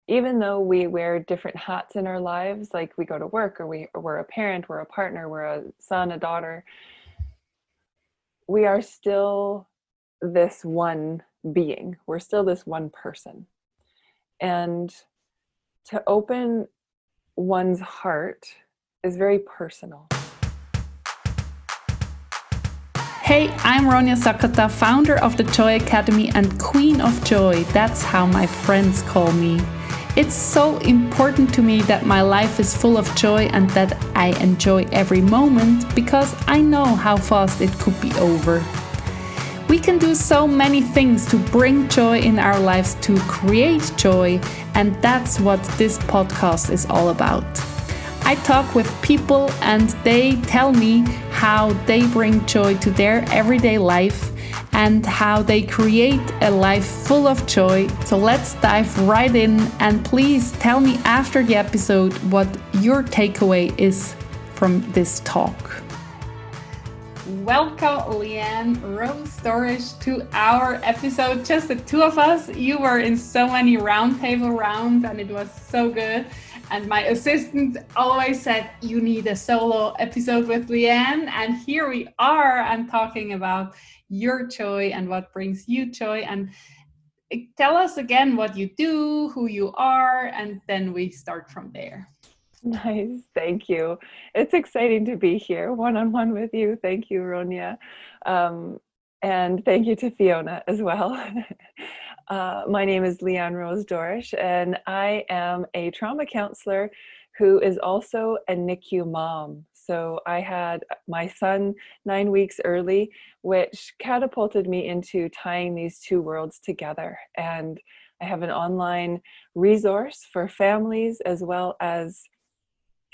even though we wear different hats in our lives, like we go to work, or we're a parent, we're a partner, we're a son, a daughter, we are still this one being. We're still this one person. And to open one's heart is very personal. Hey, I'm Ronja Sakata, founder of the Joy Academy and Queen of Joy. That's how my friends call me. It's so important to me that my life is full of joy and that I enjoy every moment, because I know how fast it could be over. We can do so many things to bring joy in our lives, to create joy, and that's what this podcast is all about. I talk with people and they tell me how they bring joy to their everyday life and how they create a life full of joy. So let's dive right in, and please tell me after the episode what your takeaway is from this talk. Welcome, Leanne Rose Dorish, to our episode. Just the two of us. You were in so many roundtable rounds and it was so good. And my assistant always said, you need a solo episode with Leanne. And here we are. I'm talking about your joy and what brings you joy. And tell us again what you do, who you are, and then we start from there. Nice. Thank you. It's exciting to be here one-on-one with you. Thank you, Ronja. And thank you to Fiona as well. My name is Leanne Rose Dorish, and I am a trauma counselor who is also a Nicu mom. So I had my son 9 weeks early, which catapulted me into tying these two worlds together. And I have an online resource for families, as well as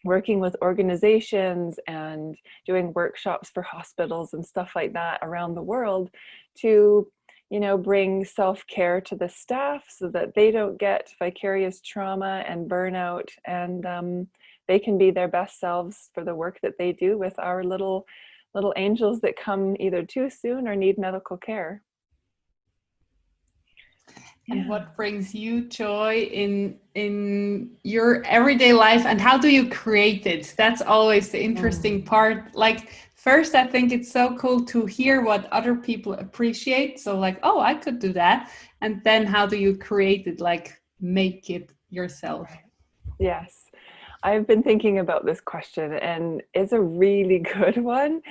working with organizations and doing workshops for hospitals and stuff like that around the world to, bring self-care to the staff so that they don't get vicarious trauma and burnout, and they can be their best selves for the work that they do with our little angels that come either too soon or need medical care. And what brings you joy in your everyday life, and how do you create it? That's always the interesting part. Like, first, I think it's so cool to hear what other people appreciate. So like, oh, I could do that. And then how do you create it? Like, make it yourself. Yes. I've been thinking about this question, and it's a really good one.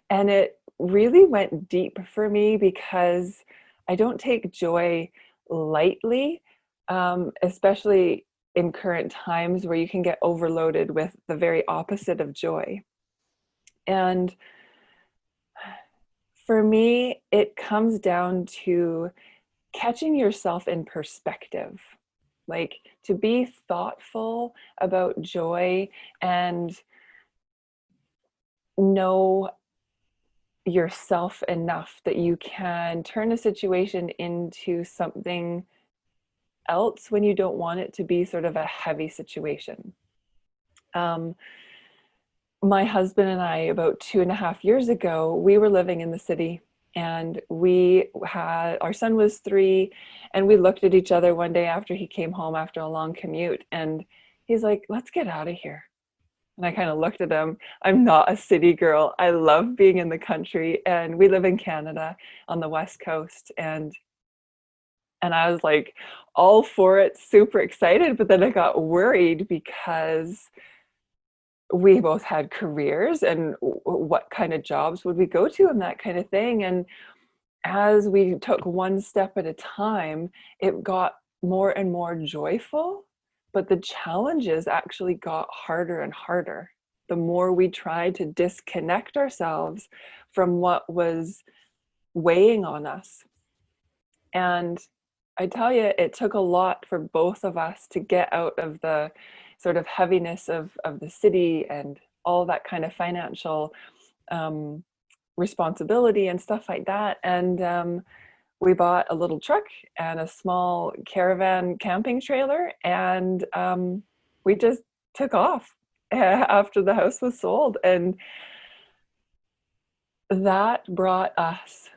And it really went deep for me because I don't take joy lightly, especially in current times where you can get overloaded with the very opposite of joy. And for me, it comes down to catching yourself in perspective, like to be thoughtful about joy and know yourself enough that you can turn a situation into something else when you don't want it to be sort of a heavy situation. My husband and I, about 2.5 years ago, we were living in the city, and our son was 3, and we looked at each other one day after he came home after a long commute, and he's like, let's get out of here. And I kind of looked at him. I'm not a city girl. I love being in the country, and we live in Canada on the West Coast. And I was like all for it, super excited, but then I got worried because we both had careers, and what kind of jobs would we go to and that kind of thing. And as we took one step at a time, it got more and more joyful. But the challenges actually got harder and harder the more we tried to disconnect ourselves from what was weighing on us. And I tell you, it took a lot for both of us to get out of the sort of heaviness of the city and all that kind of financial responsibility and stuff like that. And we bought a little truck and a small caravan camping trailer, and we just took off after the house was sold. And that brought us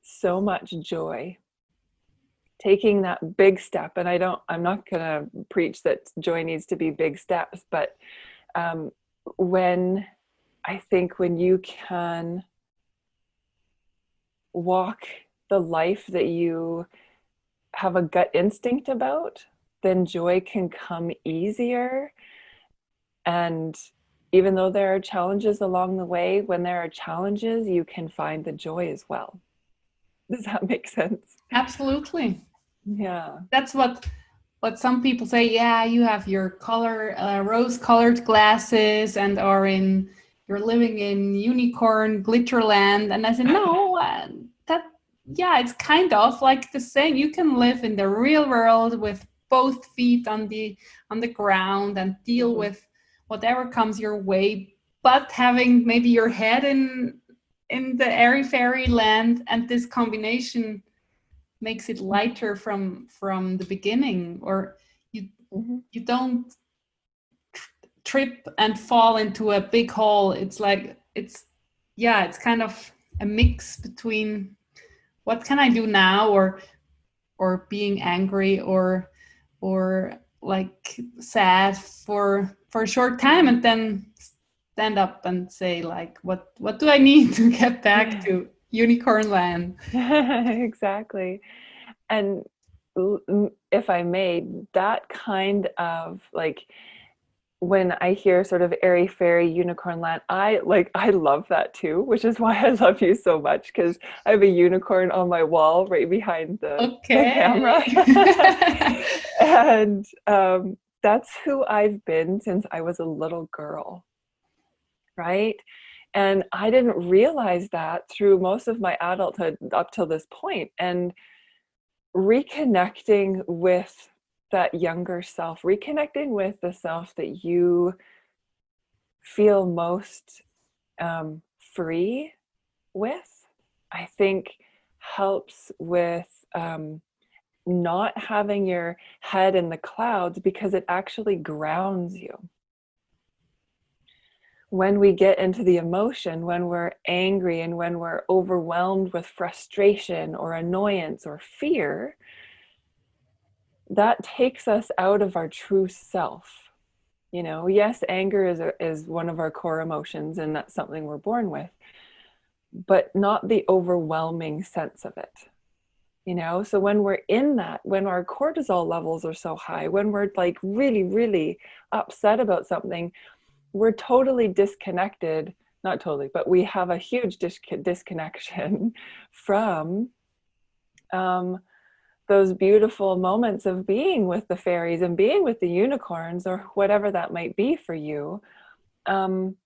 so much joy. taking that big step. And I'm not going to preach that joy needs to be big steps, but when you can walk the life that you have a gut instinct about, then joy can come easier. And even though there are challenges along the way, when there are challenges, you can find the joy as well. Does that make sense? Absolutely. Yeah. That's what some people say. Yeah, you have your rose-colored glasses and you're living in unicorn glitterland. And I said, no, it's kind of like the same. You can live in the real world with both feet on the ground and deal with whatever comes your way, but having maybe your head in the airy fairy land, and this combination makes it lighter from the beginning, or you don't trip and fall into a big hole. It's like it's kind of a mix between what can I do now, or being angry, or like sad for a short time, and then stand up and say, like, what do I need to get back to unicorn land? Exactly. And if I may, that kind of, like, when I hear sort of airy fairy unicorn land, I love that too, which is why I love you so much, because I have a unicorn on my wall right behind the camera. And that's who I've been since I was a little girl, right? And I didn't realize that through most of my adulthood up till this point. And reconnecting with that younger self, reconnecting with the self that you feel most free with, I think helps with not having your head in the clouds, because it actually grounds you. When we get into the emotion, when we're angry and when we're overwhelmed with frustration or annoyance or fear, that takes us out of our true self. You know, yes, anger is one of our core emotions, and that's something we're born with, but not the overwhelming sense of it. You know, so when we're in that, when our cortisol levels are so high, when we're like really, really upset about something, we're totally disconnected, not totally, but we have a huge disconnection from those beautiful moments of being with the fairies and being with the unicorns, or whatever that might be for you. And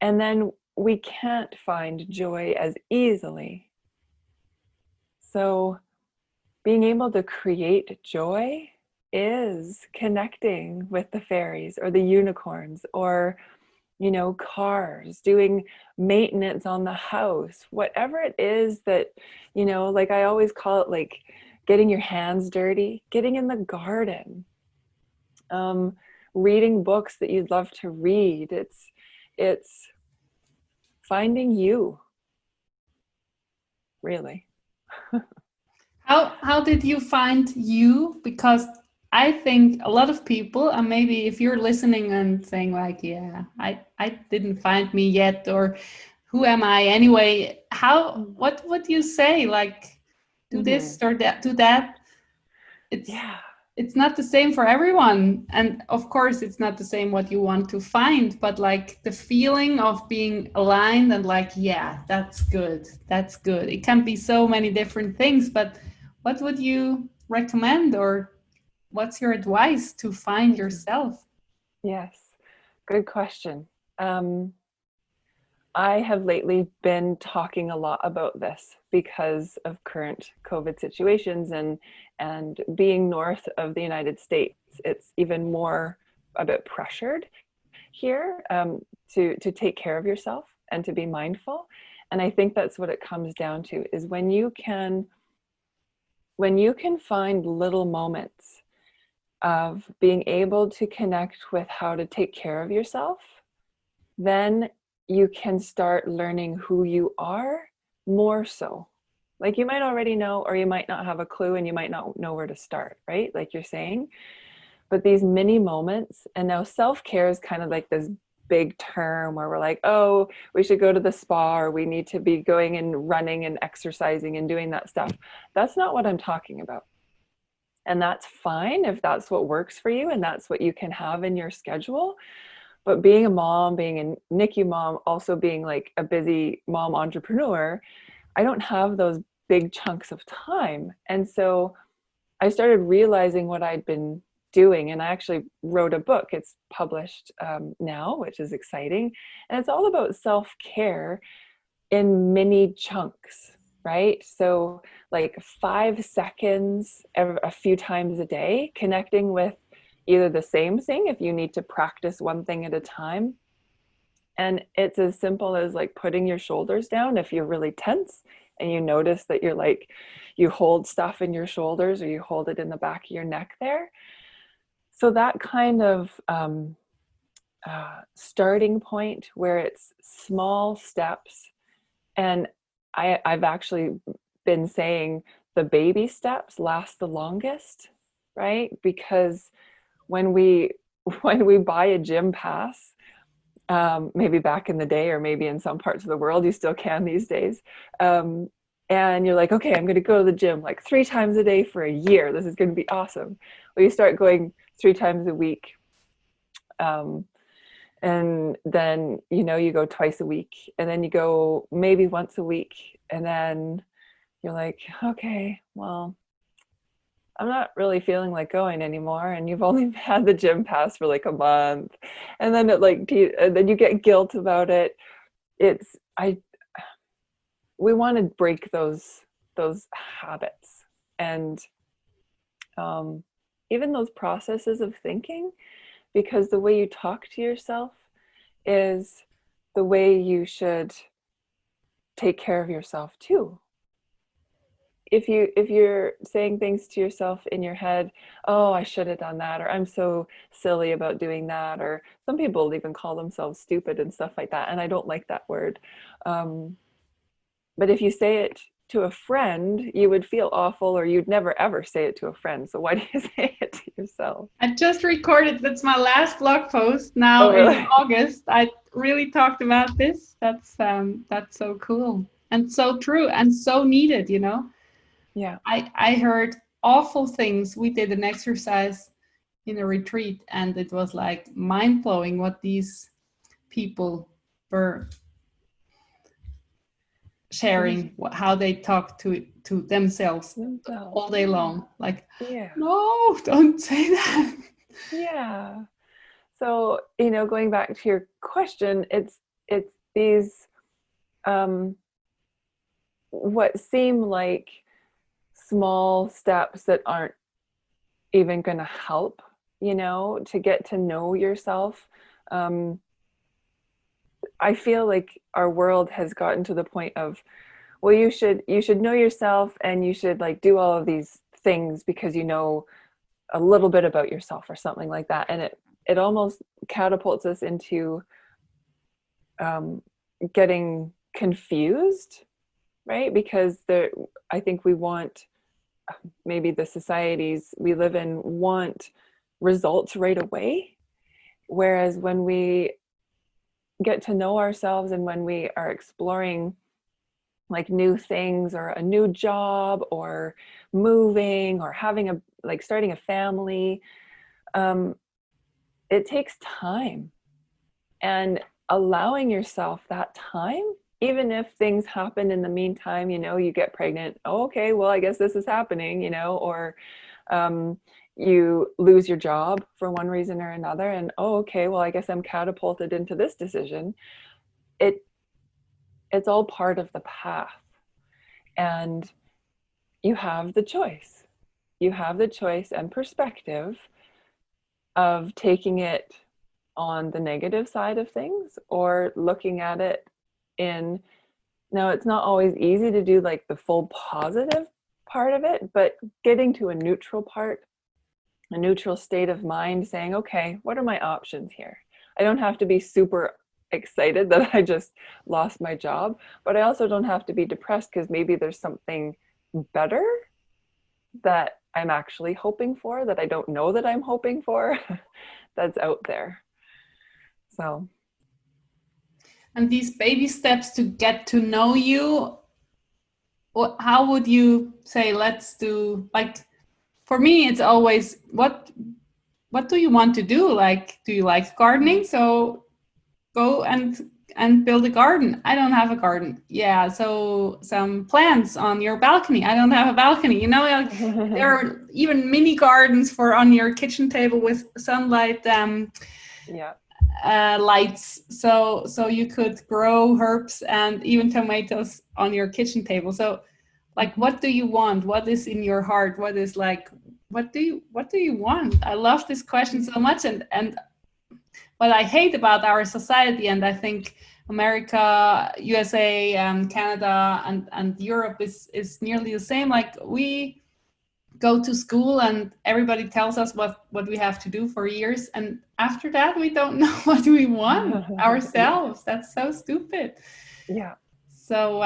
then we can't find joy as easily. So being able to create joy is connecting with the fairies or the unicorns, or, you know, cars, doing maintenance on the house, whatever it is that, you know, like I always call it, like getting your hands dirty, getting in the garden, reading books that you'd love to read. It's finding you, really. How did you find you? Because I think a lot of people, and maybe if you're listening and saying like, yeah, I didn't find me yet, or who am I anyway? What would you say? Like, do this or that, do that. It's not the same for everyone. And of course, it's not the same what you want to find, but like the feeling of being aligned and like, yeah, that's good. That's good. It can be so many different things, but what would you recommend, or what's your advice to find yourself? Yes, good question. I have lately been talking a lot about this because of current COVID situations, and being north of the United States, it's even more a bit pressured here to take care of yourself and to be mindful. And I think that's what it comes down to, is when you can find little moments of being able to connect with how to take care of yourself, then you can start learning who you are more so, Like you might already know, or you might not have a clue and you might not know where to start, right? Like you're saying. But these mini moments, and now self-care is kind of like this big term where we're like, oh, we should go to the spa, or we need to be going and running and exercising and doing that stuff. That's not what I'm talking about. And that's fine if that's what works for you and that's what you can have in your schedule. But being a mom, being a NICU mom, also being like a busy mom entrepreneur, I don't have those big chunks of time. And so I started realizing what I'd been doing. And I actually wrote a book. It's published now, which is exciting. And it's all about self-care in mini chunks, right? So like 5 seconds a few times a day, connecting with either the same thing if you need to practice one thing at a time. And it's as simple as like putting your shoulders down if you're really tense and you notice that you're like, you hold stuff in your shoulders or you hold it in the back of your neck there. So that kind of starting point where it's small steps. And I've actually been saying the baby steps last the longest, right? Because when we buy a gym pass, maybe back in the day, or maybe in some parts of the world, you still can these days. And you're like, okay, I'm going to go to the gym like 3 times a day for a year. This is going to be awesome. Well, you start going 3 times a week. And then, you go twice a week, and then you go maybe once a week. And then you're like, okay, well, I'm not really feeling like going anymore. And you've only had the gym pass for like a month. And then and then you get guilt about it. We want to break those habits. And even those processes of thinking, because the way you talk to yourself is the way you should take care of yourself too. If you're saying things to yourself in your head, oh, I should have done that, or I'm so silly about doing that, or some people even call themselves stupid and stuff like that, and I don't like that word. But if you say it to a friend, you would feel awful, or you'd never ever say it to a friend. So why do you say it to yourself? I just recorded, that's my last blog post now. Oh, really? In August. I really talked about this. That's so cool and so true and so needed, Yeah. I heard awful things. We did an exercise in a retreat, and it was like mind-blowing what these people were sharing, how they talk to themselves all day long. Like, yeah. No, don't say that. Yeah. So, going back to your question, it's these what seem like small steps that aren't even going to help, to get to know yourself. I feel like our world has gotten to the point of, well, you should know yourself, and you should like do all of these things because you know a little bit about yourself or something like that. And it almost catapults us into getting confused, right? Because I think we want, maybe the societies we live in want results right away. Whereas when we get to know ourselves, and when we are exploring like new things, or a new job, or moving, or having starting a family, it takes time. And allowing yourself that time, even if things happen in the meantime, you get pregnant, oh, okay, well, I guess this is happening, or you lose your job for one reason or another, and oh, okay, well, I guess I'm catapulted into this decision. It's all part of the path. And you have the choice. You have the choice and perspective of taking it on the negative side of things, or looking at it now it's not always easy to do like the full positive part of it, but getting to a neutral part, a neutral state of mind, saying, okay, what are my options here? I don't have to be super excited that I just lost my job, but I also don't have to be depressed because maybe there's something better that I'm actually hoping for, that I don't know that I'm hoping for, that's out there. So. And these baby steps to get to know you, how would you say, let's do, like, for me, it's always, what do you want to do? Like, do you like gardening? So go and build a garden. I don't have a garden. Yeah, so some plants on your balcony. I don't have a balcony. You know, like, there are even mini gardens for on your kitchen table with sunlight Yeah. lights. So you could grow herbs and even tomatoes on your kitchen table. So, like, what do you want? What is in your heart? What is like, what do you want? I love this question so much, and what I hate about our society, and I think America, USA, Canada, and Europe is nearly the same. Like, we go to school and everybody tells us what we have to do for years, and after that we don't know what we want ourselves. That's so stupid. Yeah. So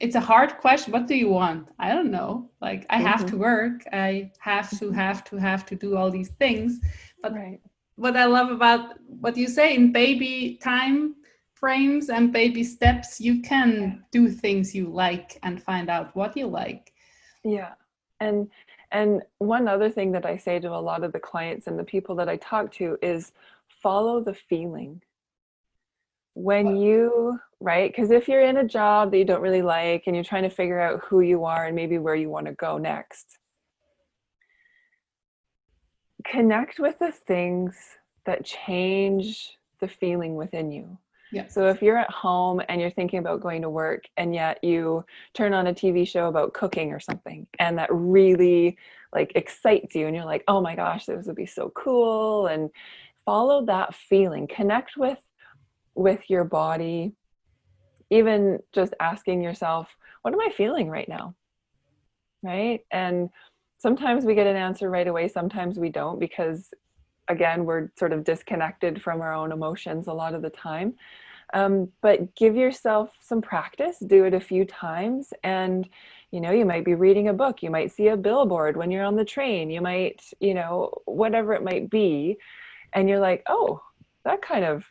it's a hard question. What do you want? I don't know. Like, I have to work. I have to do all these things. But right. What I love about what you say, in baby time frames and baby steps, you can do things you like and find out what you like. Yeah. And one other thing that I say to a lot of the clients and the people that I talk to is follow the feeling. When you, right? Because if you're in a job that you don't really like and you're trying to figure out who you are and maybe where you want to go next, connect with the things that change the feeling within you. Yeah. So if you're at home and you're thinking about going to work and yet you turn on a TV show about cooking or something and that really like excites you and you're like, oh my gosh, this would be so cool, and follow that feeling, connect with your body, even just asking yourself, what am I feeling right now? Right? And sometimes we get an answer right away, sometimes we don't, because again, we're sort of disconnected from our own emotions a lot of the time. But give yourself some practice, do it a few times, and you might be reading a book, you might see a billboard when you're on the train, you might, whatever it might be, and you're like, oh, that kind of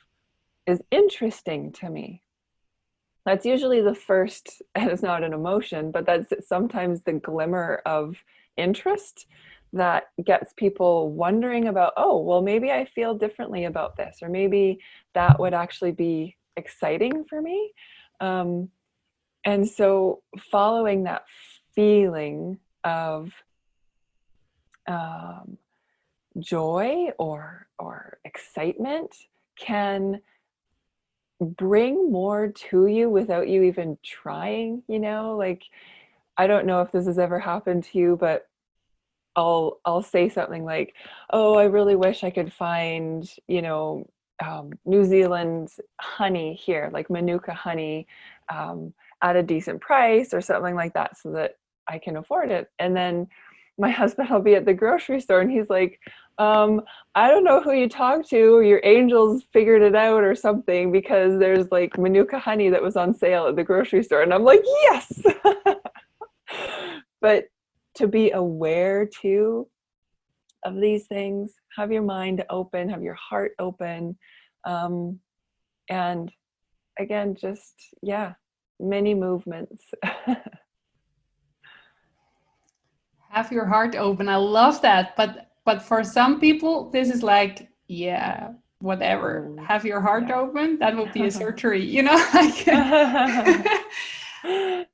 is interesting to me. That's usually the first, and it's not an emotion, but that's sometimes the glimmer of interest that gets people wondering about, oh, well, maybe I feel differently about this, or maybe that would actually be exciting for me. And so following that feeling of joy or excitement can bring more to you without you even trying, like, I don't know if this has ever happened to you, but I'll say something like, oh, I really wish I could find, New Zealand honey here, like Manuka honey, at a decent price or something like that, so that I can afford it. And then my husband will be at the grocery store and he's like, I don't know who you talked to, or your angels figured it out or something, because there's like Manuka honey that was on sale at the grocery store. And I'm like, yes. But to be aware too of these things, have your mind open, have your heart open, and again, just many movements. Have your heart open. I love that. But for some people, this is like, whatever. Have your heart open. That would be a surgery, like.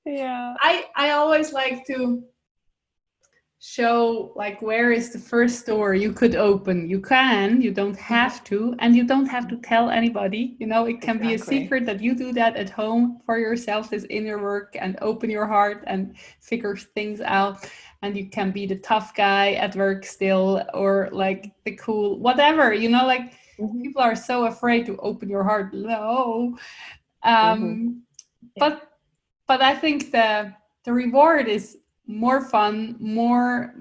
Yeah. I always like to show, like, where is the first store you could open. You don't have to, and you don't have to tell anybody. It can be a secret that you do that at home for yourself, is inner work, and open your heart and figure things out. And you can be the tough guy at work still, or like the cool whatever, like people are so afraid to open your heart. No. But I think the reward is more fun, more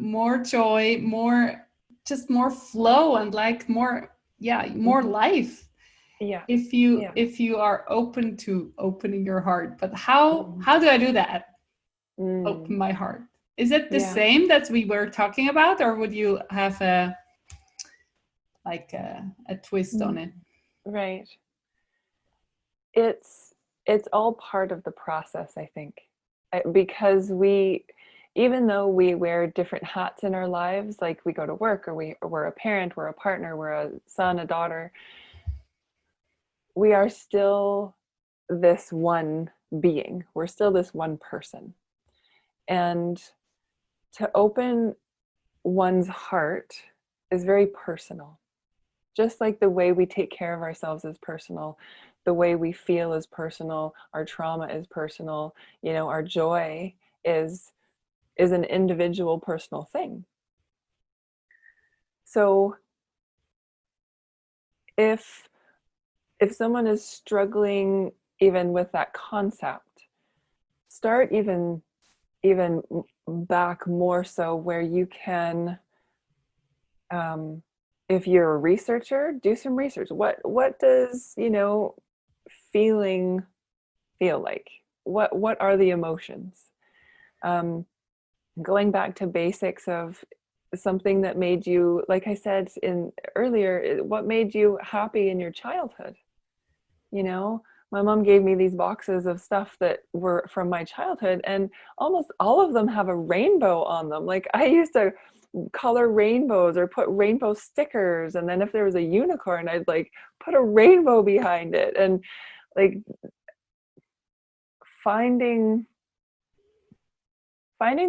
joy, more flow, and like more life. Yeah. Yeah. if you are open to opening your heart. But how Mhm. do I do that? Mm. Open my heart. Is it the Yeah. same that we were talking about, or would you have a a twist on Mm. it? Right. It's all part of the process, I think. Because we, even though we wear different hats in our lives, like we go to work, or we're a parent, we're a partner, we're a son, a daughter, we are still this one being. We're still this one person. And to open one's heart is very personal. Just like the way we take care of ourselves is personal, the way we feel is personal, our trauma is personal, our joy is an individual personal thing. So if someone is struggling even with that concept, start even back more, so where you can, if you're a researcher, do some research. What does feeling feel like? What are the emotions? um, Going back to basics of something that made you, like I said in earlier, what made you happy in your childhood. My mom gave me these boxes of stuff that were from my childhood, and almost all of them have a rainbow on them. Like, I used to color rainbows or put rainbow stickers, and then if there was a unicorn, I'd like put a rainbow behind it. And like finding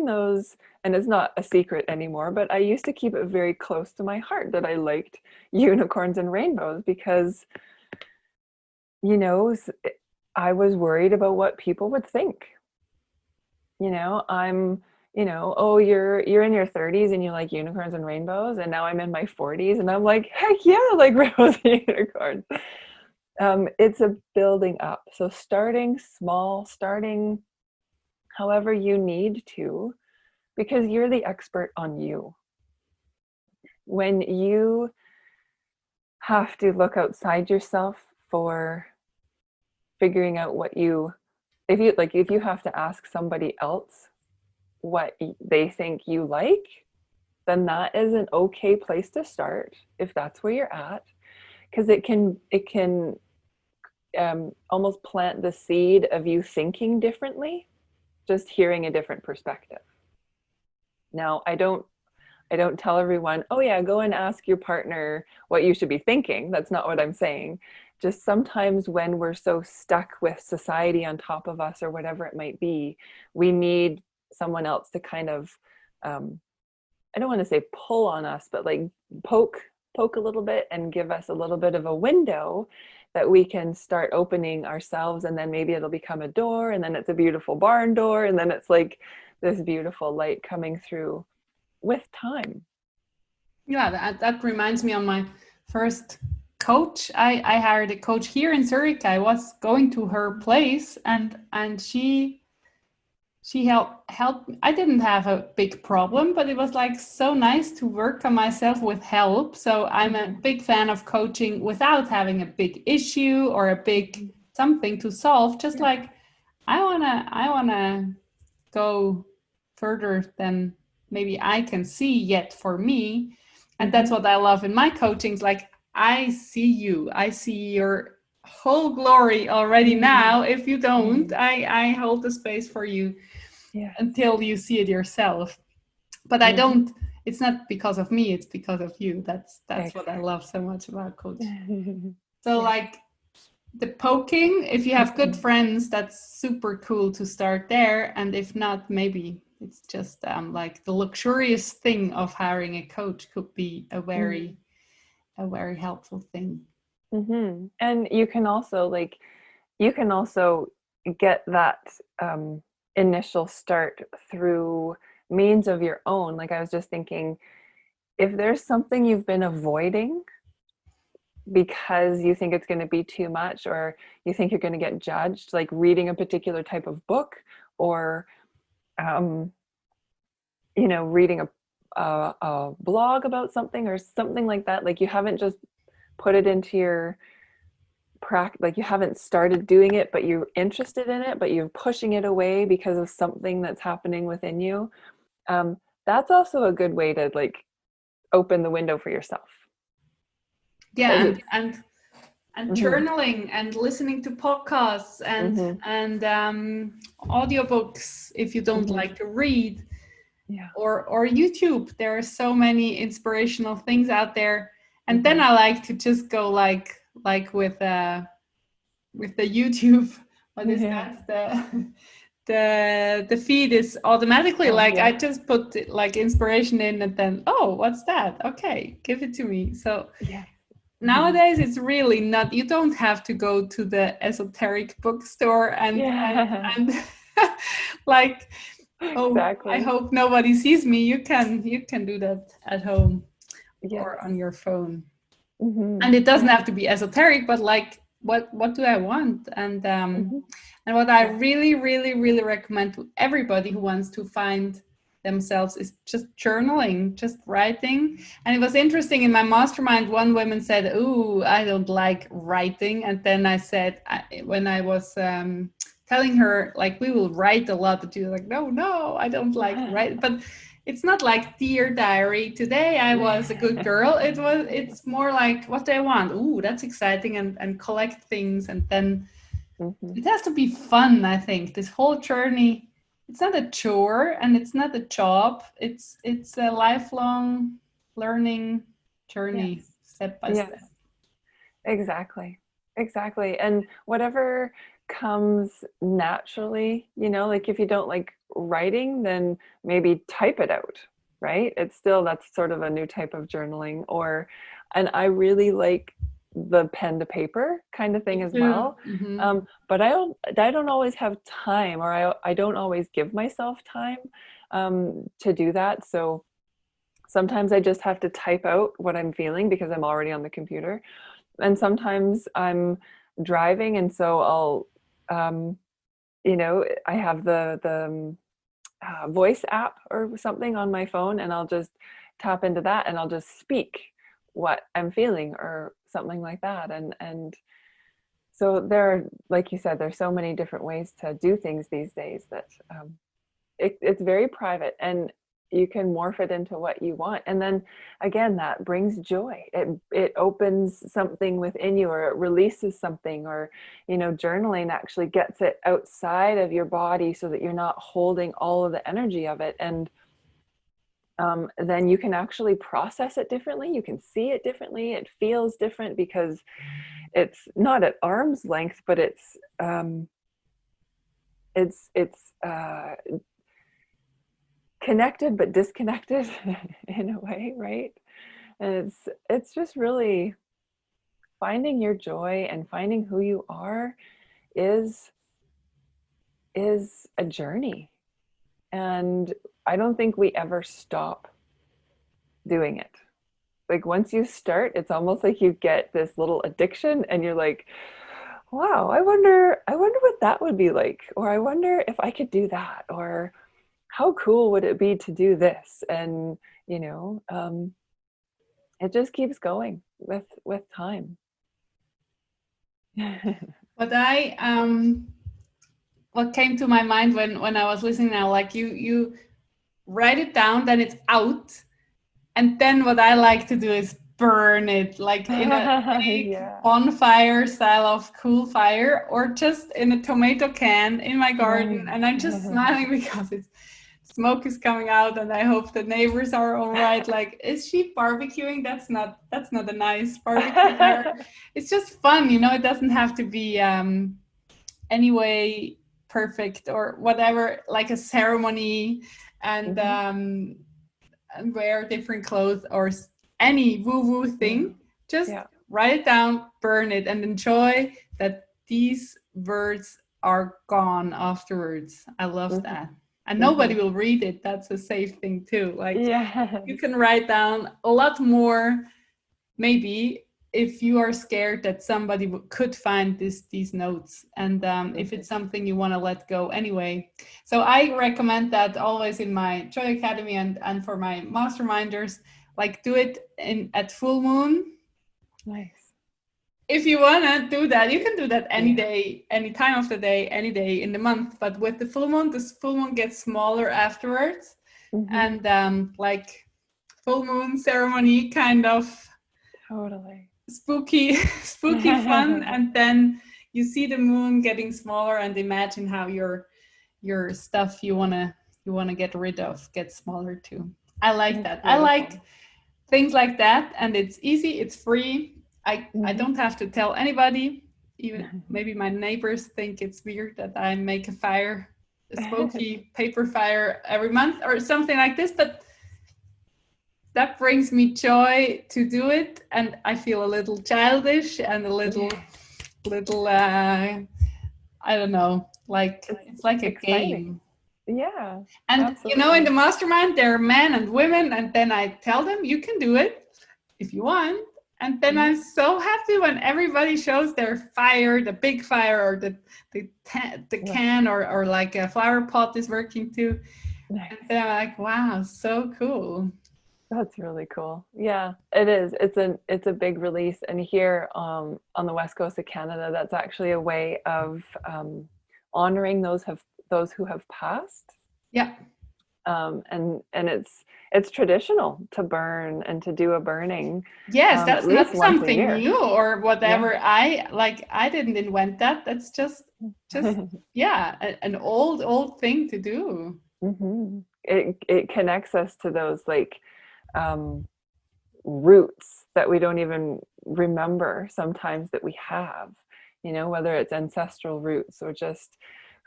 those, and it's not a secret anymore, but I used to keep it very close to my heart that I liked unicorns and rainbows, because you know I was worried about what people would think. I'm, oh, you're in your 30s and you like unicorns and rainbows, and now I'm in my 40s and I'm like, heck yeah, like rainbows and unicorns. It's a building up. So starting small, starting however you need to, because you're the expert on you. When you have to look outside yourself for figuring out what you, if you have to ask somebody else what they think you like, then that is an okay place to start if that's where you're at, because it can almost plant the seed of you thinking differently, just hearing a different perspective. Now, I don't tell everyone, oh yeah, go and ask your partner what you should be thinking. That's not what I'm saying. Just sometimes when we're so stuck with society on top of us or whatever it might be, we need someone else to kind of, I don't want to say pull on us, but like poke a little bit and give us a little bit of a window that we can start opening ourselves, and then maybe it'll become a door, and then it's a beautiful barn door, and then it's like this beautiful light coming through with time. Yeah, that reminds me on my first coach. I hired a coach here in Zurich. I was going to her place, and she helped. I didn't have a big problem, but it was like so nice to work on myself with help. So I'm a big fan of coaching without having a big issue or a big something to solve. Just Yeah. like I wanna go further than maybe I can see yet for me. And that's Mm-hmm. what I love in my coachings. Like, I see you, I see your whole glory already Mm-hmm. now. If you don't, Mm-hmm. I hold the space for you Yes. until you see it yourself. But I Mm-hmm. don't, it's not because of me, it's because of you. That's what I Exactly. love so much about coach. So Yeah. like the poking, if you have good Mm-hmm. friends, that's super cool to start there. And if not, maybe it's just like the luxurious thing of hiring a coach could be a very helpful thing. Mm-hmm. And you can also get that initial start through means of your own. Like, I was just thinking, if there's something you've been avoiding because you think it's going to be too much, or you think you're going to get judged, like reading a particular type of book, or um, reading a blog about something or something like that, like you haven't just put it into like you haven't started doing it, but you're interested in it, but you're pushing it away because of something that's happening within you, that's also a good way to like open the window for yourself. Yeah, and Mm-hmm. journaling and listening to podcasts Mm-hmm. and audiobooks if you don't Mm-hmm. like to read, Yeah. or YouTube. There are so many inspirational things out there. And then Mm-hmm. I like to just go like with the YouTube. What is Yeah. that? The feed is automatically Oh like yeah. I just put like inspiration in, and then, oh, what's that? Okay, give it to me. So Yeah. Mm-hmm. nowadays it's really not, you don't have to go to the esoteric bookstore Yeah. and like, oh, I Exactly. hope nobody sees me. You can do that at home Yes. or on your phone. Mm-hmm. And it doesn't Yeah. have to be esoteric, but like, what do I want? Mm-hmm. And what I Yeah. really, really, really recommend to everybody who wants to find themselves is just journaling, just writing. And it was interesting in my mastermind, one woman said, "Ooh, I don't like writing." And then I said, when I was telling her, like, we will write a lot, but she was like, no, I don't like write. But it's not like dear diary, today I was a good girl. It's more like, what do I want? Ooh, that's exciting, and collect things. And then Mm-hmm. it has to be fun, I think. This whole journey, it's not a chore and it's not a job. It's a lifelong learning journey, Yes. step by Yes. step. Exactly. Exactly. And whatever comes naturally, like if you don't like writing, then maybe type it out, right? It's still, that's sort of a new type of journaling. And I really like the pen to paper kind of thing Me as too. well. But I don't always have time, or I don't always give myself time to do that. So sometimes I just have to type out what I'm feeling because I'm already on the computer, and sometimes I'm driving, and so I'll I have the voice app or something on my phone, and I'll just tap into that and I'll just speak what I'm feeling or something like that. And so there are, like you said, there's so many different ways to do things these days that it's very private, and you can morph it into what you want. And then again, that brings joy. It opens something within you, or it releases something, or journaling actually gets it outside of your body so that you're not holding all of the energy of it. And then you can actually process it differently. You can see it differently. It feels different because it's not at arm's length, but it's connected but disconnected in a way, right? And it's just really finding your joy and finding who you are is a journey. And I don't think we ever stop doing it. Like once you start, it's almost like you get this little addiction, and you're like, wow, I wonder what that would be like, or I wonder if I could do that, or how cool would it be to do this? And it just keeps going with time. But what came to my mind when I was listening now, like, you write it down, then it's out. And then what I like to do is burn it, like in a big Yeah. bonfire style of cool fire, or just in a tomato can in my garden. Right. And I'm just smiling because it's smoke is coming out, and I hope the neighbors are all right. Like, is she barbecuing? That's not a nice barbecue fire. It's just fun, it doesn't have to be anyway perfect or whatever, like a ceremony. And Mhm. and wear different clothes or any woo-woo Yeah. thing. Just Yeah. write it down, burn it, and enjoy that these words are gone afterwards. I love Mhm. that. And nobody Mhm. will read it. That's a safe thing too. Like, you Yes. can write down a lot more, maybe, if you are scared that somebody could find these notes, and if Mhm. it's something you want to let go anyway. So I recommend that always in my Joy Academy, and for my masterminders, like, do it in at full moon. Nice. if you want to do that, you can do that any day, any time of the day, any day in the month. But with the full moon, this full moon gets smaller afterwards. Mm-hmm. And like full moon ceremony, kind of Totally. spooky, spooky fun. And then you see the moon getting smaller and imagine how your stuff you wanna get rid of gets smaller too. I like that. I like things like that, and it's easy, it's free. I don't have to tell anybody. Even maybe my neighbors think it's weird that I make a smoky paper fire every month or something like this, but that brings me joy to do it, and I feel a little childish and a little I don't know, like it's like a game. Yeah. And absolutely. in the mastermind there are men and women, and then I tell them you can do it if you want. And then I'm so happy when everybody shows their fire, the big fire, or the can, or like a flower pot is working too. Nice. And then I'm like, wow, so cool. That's really cool. Yeah, it is. It's a big release, and here on the west coast of Canada, that's actually a way of honoring those who have passed. Yeah. And it's traditional to burn and to do a burning. Yes, that's at least not once a something year. new or whatever. Yeah. I didn't invent that. That's just yeah, an old thing to do. Mm-hmm. It connects us to those like roots that we don't even remember sometimes that we have, whether it's ancestral roots or just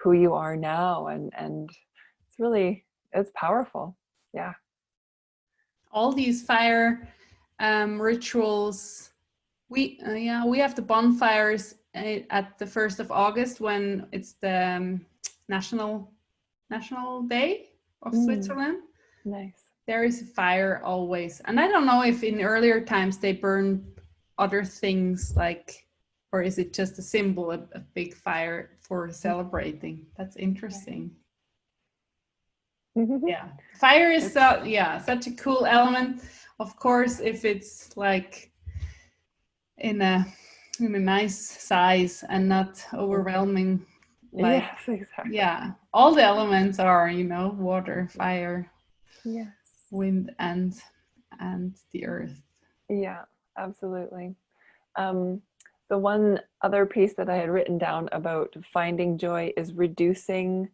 who you are now, and it's powerful. Yeah. All these fire rituals. We have the bonfires at the 1st of August when it's the national day of Switzerland. Nice. There is a fire always, and I don't know if in earlier times they burned other things, like, or is it just a symbol, a big fire for celebrating? That's interesting. Yeah, fire is such a cool element. Of course, if it's like in a nice size and not overwhelming. Like, yes, exactly. Yeah, all the elements are, water, fire, yes, wind, and the earth. Yeah, absolutely. The one other piece that I had written down about finding joy is reducing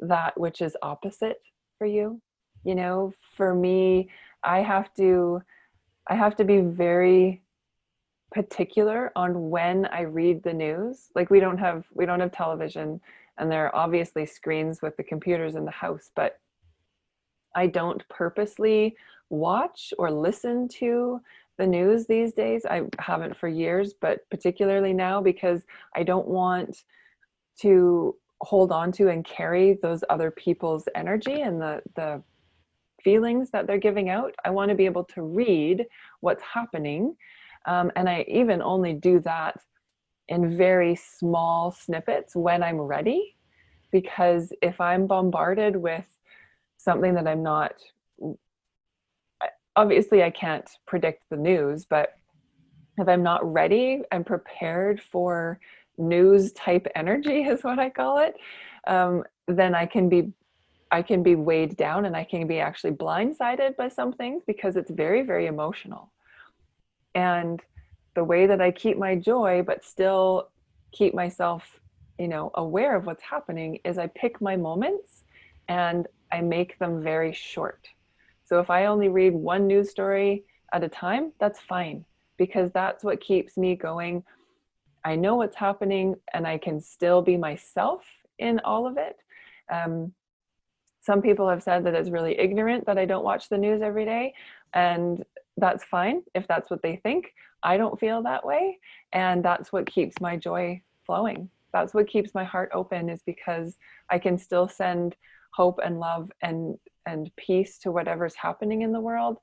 that which is opposite for you. For me, I have to be very particular on when I read the news. Like we don't have television, and there are obviously screens with the computers in the house, but I don't purposely watch or listen to the news these days. I haven't for years, but particularly now because I don't want to hold on to and carry those other people's energy and the feelings that they're giving out. I want to be able to read what's happening. And I even only do that in very small snippets when I'm ready. Because if I'm bombarded with something that I'm not, obviously I can't predict the news, but if I'm not ready and prepared for news type energy is what I call it, then I can be weighed down, and I can be actually blindsided by some things because it's very, very emotional. And the way that I keep my joy but still keep myself, aware of what's happening is I pick my moments and I make them very short. So if I only read one news story at a time, that's fine, because that's what keeps me going. I know what's happening and I can still be myself in all of it. Some people have said that it's really ignorant that I don't watch the news every day, and that's fine if that's what they think. I don't feel that way, and that's what keeps my joy flowing. That's what keeps my heart open, is because I can still send hope and love and peace to whatever's happening in the world,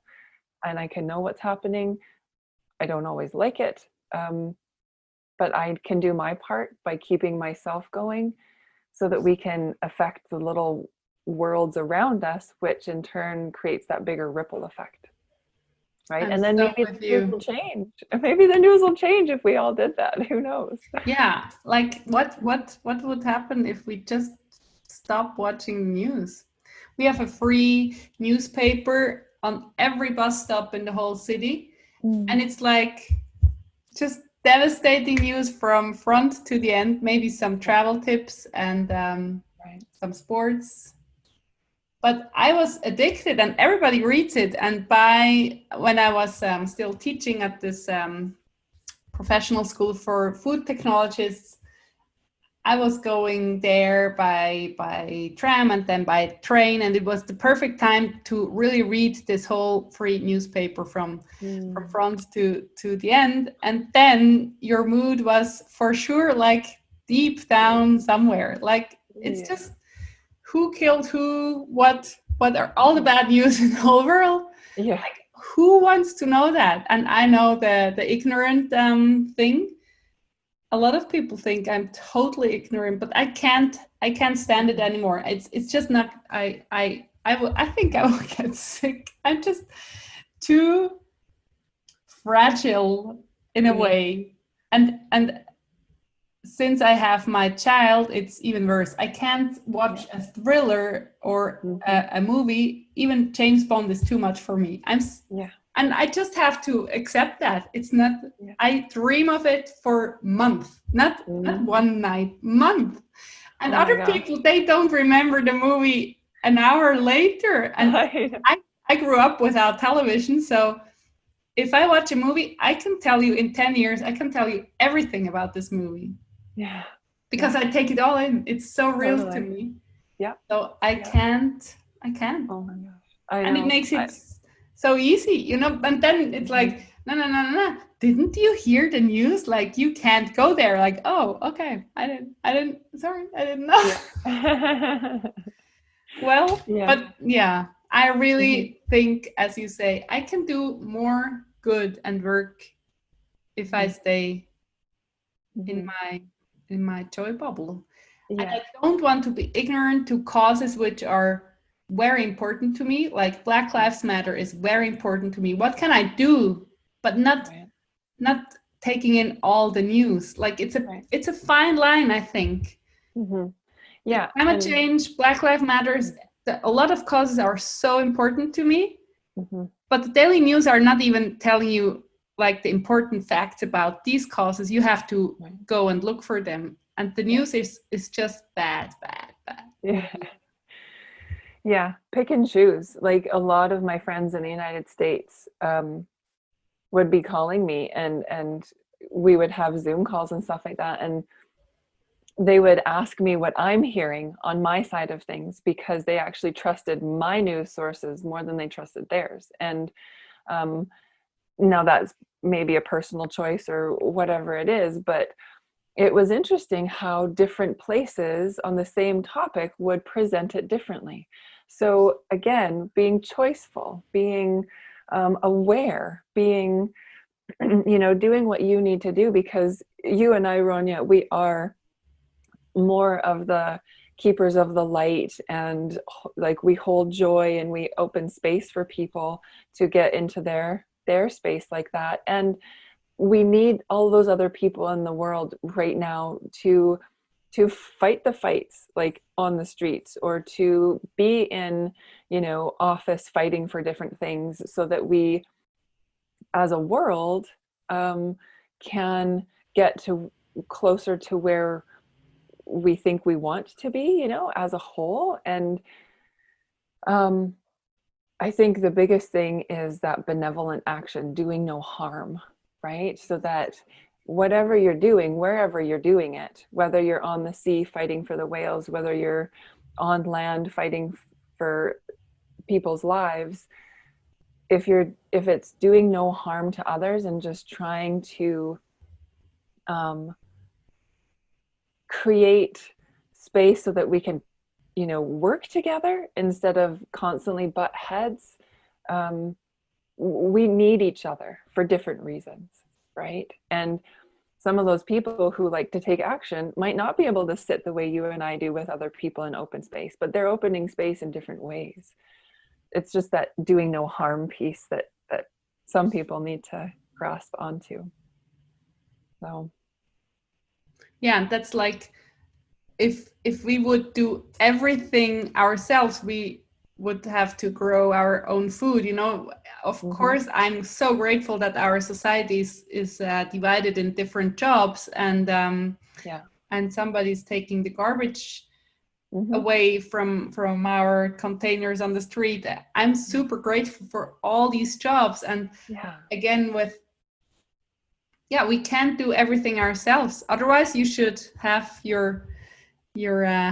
and I can know what's happening. I don't always like it, but I can do my part by keeping myself going so that we can affect the little worlds around us, which in turn creates that bigger ripple effect. right? I'm And then so maybe with the news you. will change. Maybe the news will change if we all did that. Who knows? Yeah, like what would happen if we just stop watching news? We have a free newspaper on every bus stop in the whole city, and Mm. it's like just devastating news from front to the end. Maybe some Yeah, travel tips and right. some sports. But I was addicted, and everybody reads it. And by when I was still teaching at this professional school for food technologists, I was going there by tram and then by train, and it was the perfect time to really read this whole free newspaper from Mm. front to the end. And then your mood was for sure like deep down somewhere. Like it's Yeah. just who killed who, what are all the bad news in the whole world? Yeah. Like who wants to know that? And I know the ignorant thing, a lot of people think I'm totally ignorant, but I can't stand it anymore. It's just not. I think I will get sick. I'm just too fragile in a Yeah. way, and since I have my child, it's even worse. I can't Yeah. watch a thriller or Hmm. a movie. Even James Bond is too much for me. Yeah. And I just have to accept that it's not. Yeah. I dream of it for months, not Hmm. one night, month. And Oh my other gosh. people, they don't remember the movie an hour later. And I know. I grew up without television, so if I watch a movie, I can tell you in 10 years, I can tell you everything about this movie Yeah. because Yeah. I take it all in. It's so real to Totally. me. Yeah. So I Yeah. can't, I can't. Oh my gosh. I And it know. makes it so easy, and then it's Mhm. like, no, no, no, no, no. Didn't you hear the news? Like you can't go there. Like, oh, okay. I didn't, sorry, I didn't know. Yeah. Well, Yeah. but yeah, I Mhm. really think, as you say, I can do more good and work if I Mhm. stay in Mhm. my joy bubble. And Yeah. I don't want to be ignorant to causes which are very important to me. Like Black Yeah. Lives Matter is very important to me. What can I do? But Right. not taking in all the news. Like Right. it's a fine line, I think. Mhm. The Yeah. climate And change, Black Lives Matters, a lot of causes are so important to me. mhm. But the daily news are not even telling you like the important facts about these causes. You have to Right. go and look for them. And the Yeah. news is just bad, bad, bad. Yeah. Really. Yeah. Pick and choose. Like a lot of my friends in the United States would be calling me, and we would have Zoom calls and stuff like that. And they would ask me what I'm hearing on my side of things because they actually trusted my news sources more than they trusted theirs. And um, now that's maybe a personal choice or whatever it is, but it was interesting how different places on the same topic would present it differently. So again, being choiceful, being aware, being, doing what you need to do, because you and I, Ronja, we are more of the keepers of the light, and like we hold joy and we open space for people to get into their space like that. And we need all those other people in the world right now to fight the fights, like on the streets, or to be in, office fighting for different things, so that we as a world can get to closer to where we think we want to be, as a whole. And um, I think the biggest thing is that benevolent action, doing no harm, right? So that whatever you're doing, wherever you're doing it, whether you're on the sea fighting for the whales, whether you're on land fighting for people's lives, if it's doing no harm to others and just trying to um, create space so that we can, work together instead of constantly butt heads. um, we need each other for different reasons, right? And some of those people who like to take action might not be able to sit the way you and I do with other people in open space, but they're opening space in different ways. It's just that doing no harm piece that some people need to grasp onto. So yeah, that's like, if we would do everything ourselves, we would have to grow our own food, you know. Of course, I'm so grateful that our society is divided in different jobs, yeah. and somebody's taking the garbage Mm-hmm. away from our containers on the street. I'm super grateful for all these jobs. And Yeah. again, with, yeah, we can't do everything ourselves. Otherwise, you should have your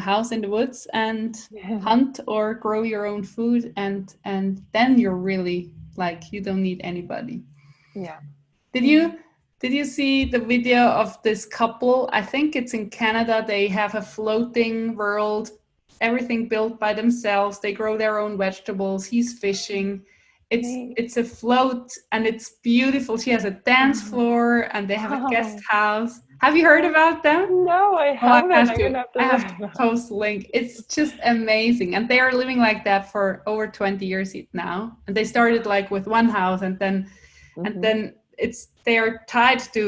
house in the woods and Yeah. hunt or grow your own food, and then you're really like, you don't need anybody. Yeah. Did you see the video of this couple? I think it's in Canada. They have a floating world, everything built by themselves. They grow their own vegetables. He's fishing. It's a float, and it's beautiful. She has a dance floor, and they have a guest Wow. house. Have you heard about them? No, I Oh, I haven't. have I'm to. gonna have to I look have to it up. post a link. It's just amazing, and they are living like that for over 20 years now. And they started like with one house, and then they are tied to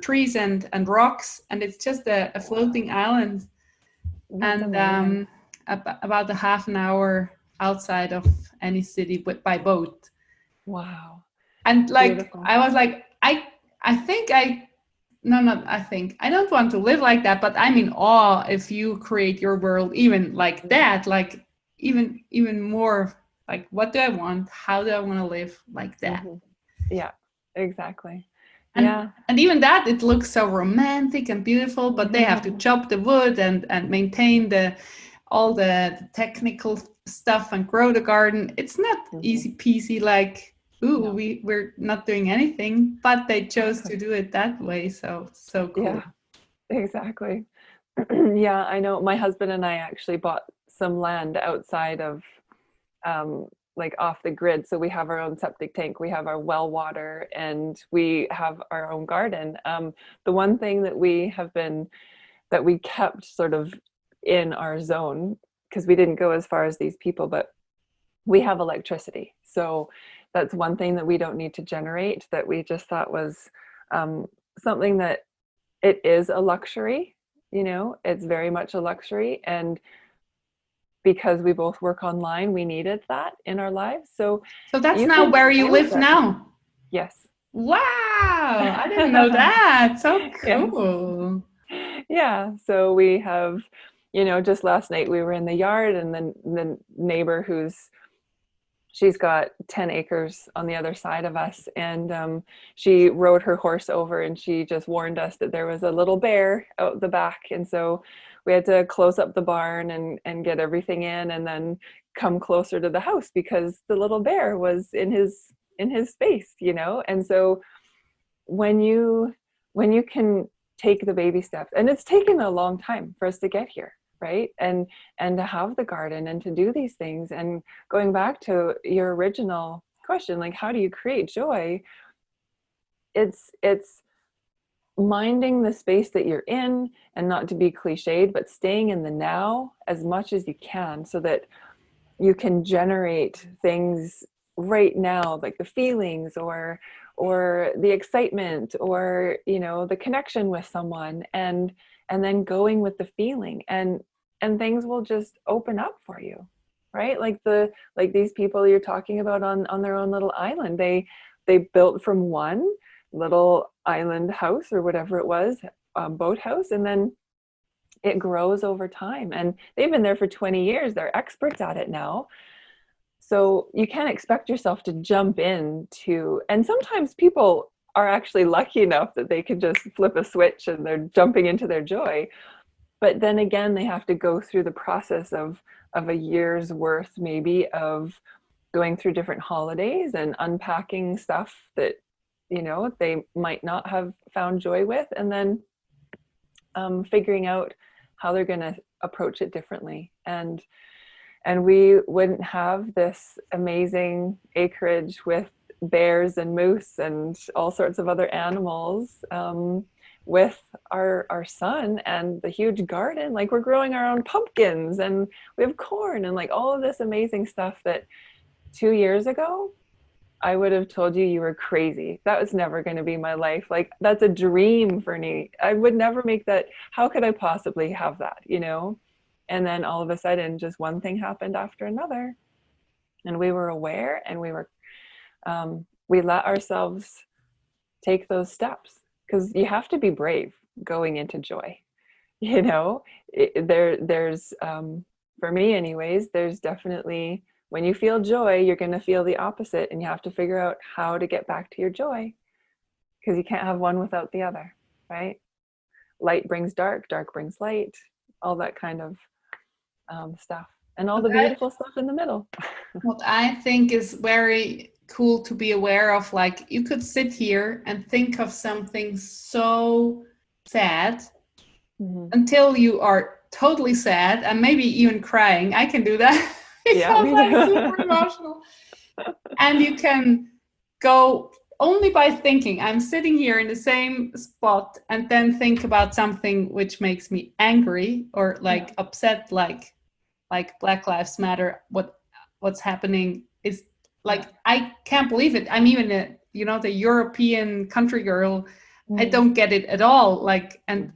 trees and rocks, and it's just a floating island, That's and amazing. about a half an hour outside of any city by boat. Wow. And like, Beautiful. I was like, I think I no, not I think. I don't want to live like that, but I'm in awe if you create your world even like that, like even more like, what do I want? How do I want to live like that? Mm-hmm. Yeah, exactly. And Yeah. even that, it looks so romantic and beautiful, but they have to chop the wood and maintain all the technical stuff and grow the garden. It's not Mm-hmm. easy peasy, like, ooh, No, we're not doing anything, but they chose to exactly. do it that way. So Yeah, cool. exactly. Yeah, I know my husband and I actually bought some land outside of um, like off the grid. So we have our own septic tank, we have our well water, and we have our own garden. The one thing that we kept sort of in our zone, because we didn't go as far as these people, but we have electricity. So that's one thing that we don't need to generate, that we just thought was something that it is a luxury, you know, it's very much a luxury. And because we both work online, we needed that in our lives. So So that's you now can where you play with live it. now. Yes. Wow, I didn't know that. So Yes. cool. Yeah. So we have, you know, just last night we were in the yard, and then the neighbor she's got 10 acres on the other side of us, and she rode her horse over, and she just warned us that there was a little bear out the back, and so we had to close up the barn and get everything in, and then come closer to the house because the little bear was in his space, you know. And so when you can take the baby steps, and it's taken a long time for us to get here, right? And to have the garden and to do these things, and going back to your original question, like, how do you create joy? It's minding the space that you're in, and not to be cliched, but staying in the now as much as you can, so that you can generate things right now, like the feelings, or the excitement, or, you know, the connection with someone, and then going with the feeling, and things will just open up for you, right? Like these people you're talking about on their own little island, they built from one little island house, or whatever it was, boat house, and then it grows over time, and they've been there for 20 years. They're experts at it now. So you can't expect yourself to jump into, and sometimes people are actually lucky enough that they can just flip a switch and they're jumping into their joy. But then again, they have to go through the process of a year's worth, maybe, of going through different holidays and unpacking stuff that, you know, they might not have found joy with, and then figuring out how they're going to approach it differently. And we wouldn't have this amazing acreage with bears and moose and all sorts of other animals, with our son and the huge garden. Like, we're growing our own pumpkins, and we have corn, and like all of this amazing stuff that 2 years ago I would have told you were crazy. That was never going to be my life. Like, that's a dream for me. I would never make that. How could I possibly have that, you know? And then all of a sudden, just one thing happened after another. And we were aware, and we let ourselves take those steps, because you have to be brave going into joy. You know, there's for me anyways, there's definitely, when you feel joy, you're going to feel the opposite, and you have to figure out how to get back to your joy, because you can't have one without the other, right? Light brings dark, dark brings light, all that kind of stuff, and all the beautiful stuff in the middle. What I think is very cool to be aware of, like, you could sit here and think of something so sad until you are totally sad and maybe even crying. I can do that because I'm super emotional. And you can go only by thinking. I'm sitting here in the same spot and then think about something which makes me angry or like upset, like Black Lives Matter. What's happening is like, I can't believe it. I'm even the European country girl. I don't get it at all. Like, and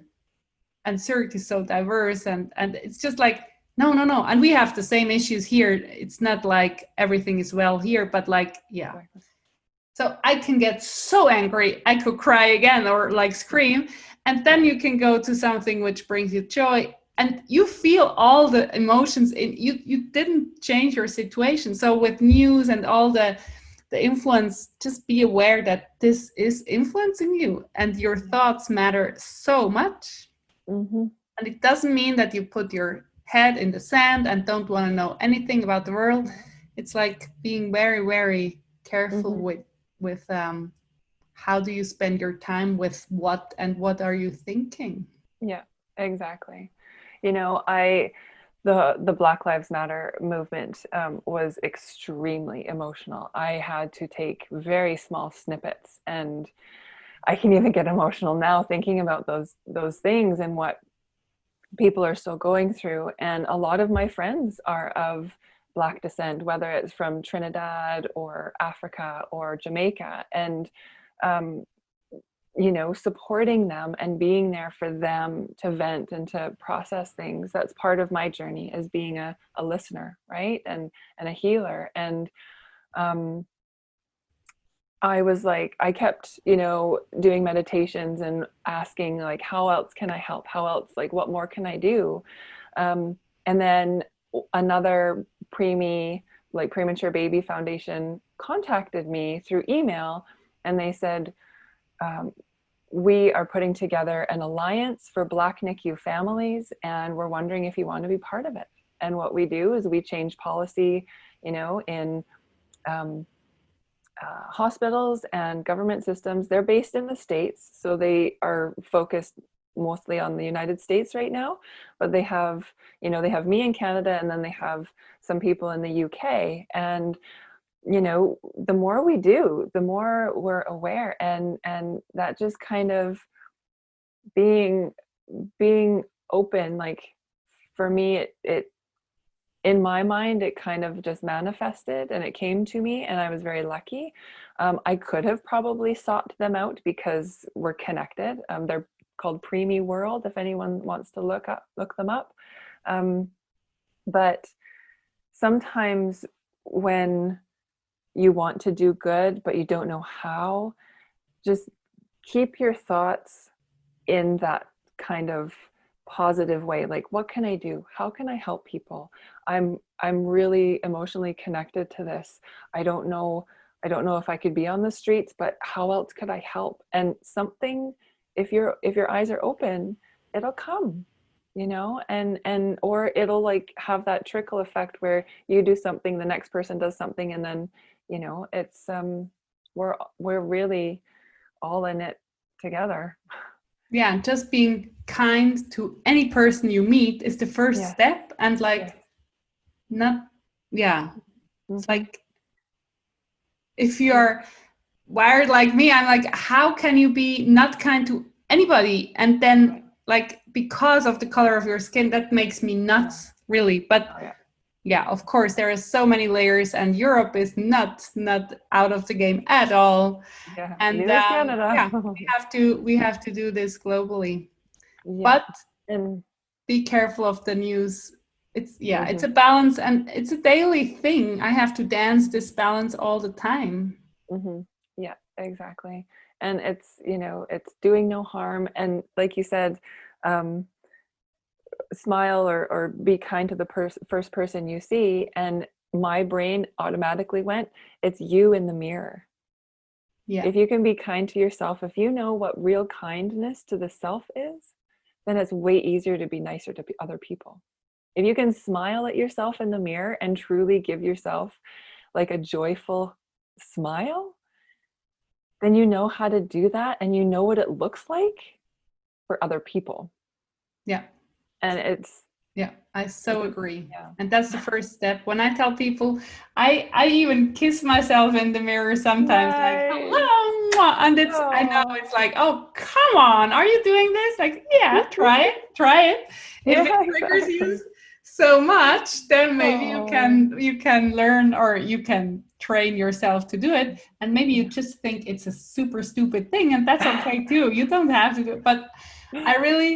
Zurich is so diverse, and it's just like, no. And we have the same issues here. It's not like everything is well here, but like, yeah. So I can get so angry, I could cry again or like scream. And then you can go to something which brings you joy, and you feel all the emotions you didn't change your situation. So with news and all the influence, just be aware that this is influencing you, and your thoughts matter so much. And it doesn't mean that you put your head in the sand and don't want to know anything about the world. It's like being very, very careful with how do you spend your time, with what, and what are you thinking? Yeah, exactly. You know, the Black Lives Matter movement was extremely emotional. I had to take very small snippets, and I can even get emotional now thinking about those things and what people are still going through. And a lot of my friends are of Black descent, whether it's from Trinidad or Africa or Jamaica, and supporting them and being there for them to vent and to process things. That's part of my journey, as being a listener, right? And a healer. And I was like, I kept, doing meditations and asking, like, how else can I help? How else, like, what more can I do? And then another premature baby foundation contacted me through email, and they said, we are putting together an alliance for Black Nicu families, and we're wondering if you want to be part of it. And what we do is we change policy, in hospitals and government systems. They're based in the States, so they are focused mostly on the United States right now, but they have me in Canada, and then they have some people in the UK. And the more we do, the more we're aware, and that just kind of being open, like, for me, it in my mind, it kind of just manifested and it came to me, and I was very lucky. I could have probably sought them out because we're connected. They're called Preemie World, if anyone wants to look them up. But sometimes when you want to do good, but you don't know how, just keep your thoughts in that kind of positive way. Like, what can I do? How can I help people? I'm really emotionally connected to this. I don't know if I could be on the streets, but how else could I help? And something, if your eyes are open, it'll come, and or it'll like have that trickle effect where you do something, the next person does something, and then it's we're really all in it together. Yeah, just being kind to any person you meet is the first step. And like, it's like, if you're wired like me, I'm like, how can you be not kind to anybody? And then like, because of the color of your skin, that makes me nuts, really. But yeah, of course, there are so many layers, and Europe is not out of the game at all. Yeah, And neither is Canada. yeah, we have to do this globally. Yeah. But And be careful of the news. It's mhm, a balance, and it's a daily thing. I have to dance this balance all the time. mhm. Yeah, exactly. And it's, it's doing no harm. And like you said, um, smile or be kind to the first person you see. And my brain automatically went, it's you in the mirror. Yeah. If you can be kind to yourself, if you know what real kindness to the self is, then it's way easier to be nicer to other people. If you can smile at yourself in the mirror and truly give yourself like a joyful smile, then you know how to do that and you know what it looks like for other people. Yeah. And Yeah, I so agree. yeah. And that's the first step. When I tell people, I even kiss myself in the mirror sometimes, like, Nice. hello, mwah. And I know Oh. it's like, oh, come on, are you doing this? Like, yeah, try it. If it Yeah, triggers you exactly. so much, then maybe you Oh. can learn, or you can train yourself to do it. And maybe you Yeah. just think it's a super stupid thing, and that's okay too. You don't have to do it. But I really,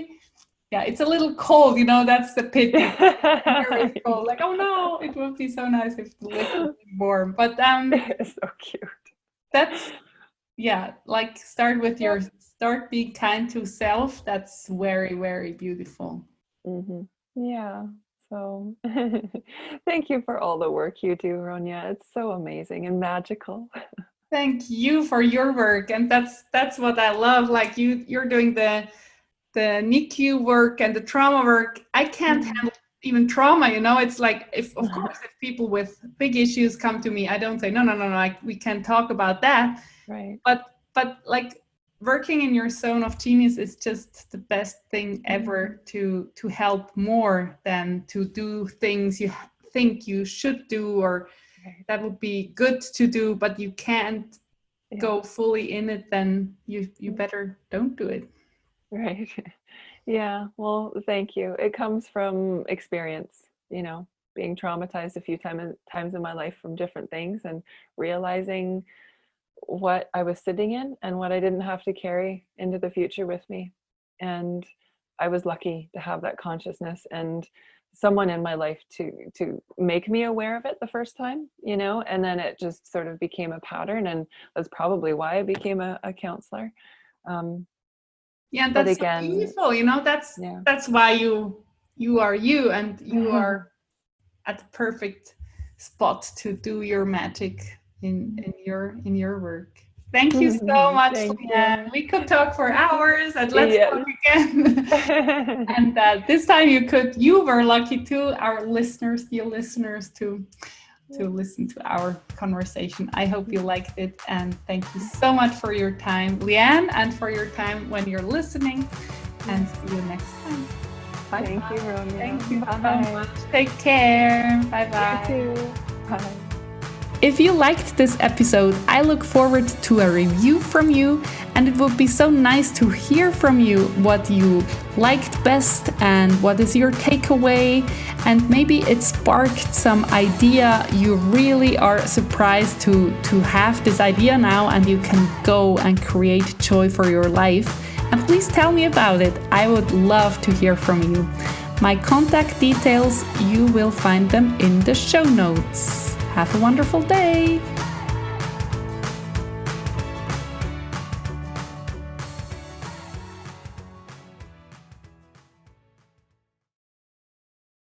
yeah, it's a little cold, that's the pity. Here is cold. Like, oh no, it would be so nice if the lift would be warm. But It's so cute. that's, yeah, like start being kind to self. That's very, very beautiful. Mm-hmm. Yeah. So thank you for all the work you do, Ronja. It's so amazing and magical. Thank you for your work, and that's what I love. Like you're doing the Nicu work and the trauma work. I can't Mhm. handle even trauma, It's like, if of course, if people with big issues come to me, I don't say no, like, we can talk about that. Right. But like, working in your zone of genius is just the best thing Mhm. ever, to help more than to do things you think you should do, or Right. that would be good to do, but you can't Yeah. go fully in it. Then you Mm. better don't do it. Right. Yeah. Well, thank you. It comes from experience, being traumatized a few times in my life from different things and realizing what I was sitting in and what I didn't have to carry into the future with me. And I was lucky to have that consciousness and someone in my life to make me aware of it the first time, and then it just sort of became a pattern, and that's probably why I became a counselor. Um, Yeah, but that's so again, beautiful. yeah. That's why you are you, and you are at the perfect spot to do your magic in your work. Thank you so much, Thank Leanne. you. We could talk for hours, and let's talk Yes. again. And this time you were lucky too, our listeners, dear listeners, to listen to our conversation. I hope you liked it, and thank you so much for your time, Leanne, and for your time when you're listening. And see you next time. Bye. Thank you, Romeo. Thank you so Bye. much. Take care. Bye You bye. too. Bye. If you liked this episode, I look forward to a review from you, and it would be so nice to hear from you what you liked best and what is your takeaway, and maybe it sparked some idea. You really are surprised to have this idea now, and you can go and create joy for your life. And please tell me about it. I would love to hear from you. My contact details, you will find them in the show notes. Have a wonderful day!